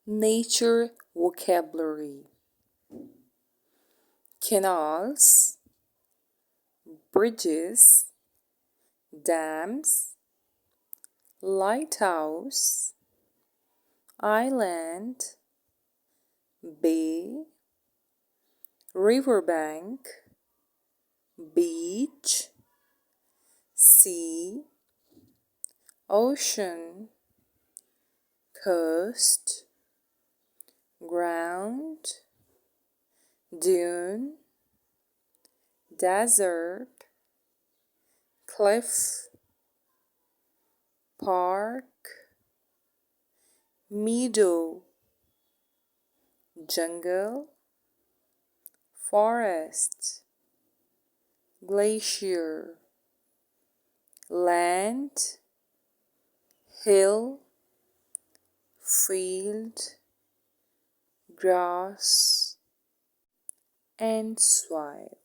Nature vocabulary: canals, bridges, dams, lighthouse, island, bay, riverbank, beach, sea, ocean, coast, ground, dune, desert, cliff, park, meadow, jungle, forest, glacier, land, hill, field, grass, and soil.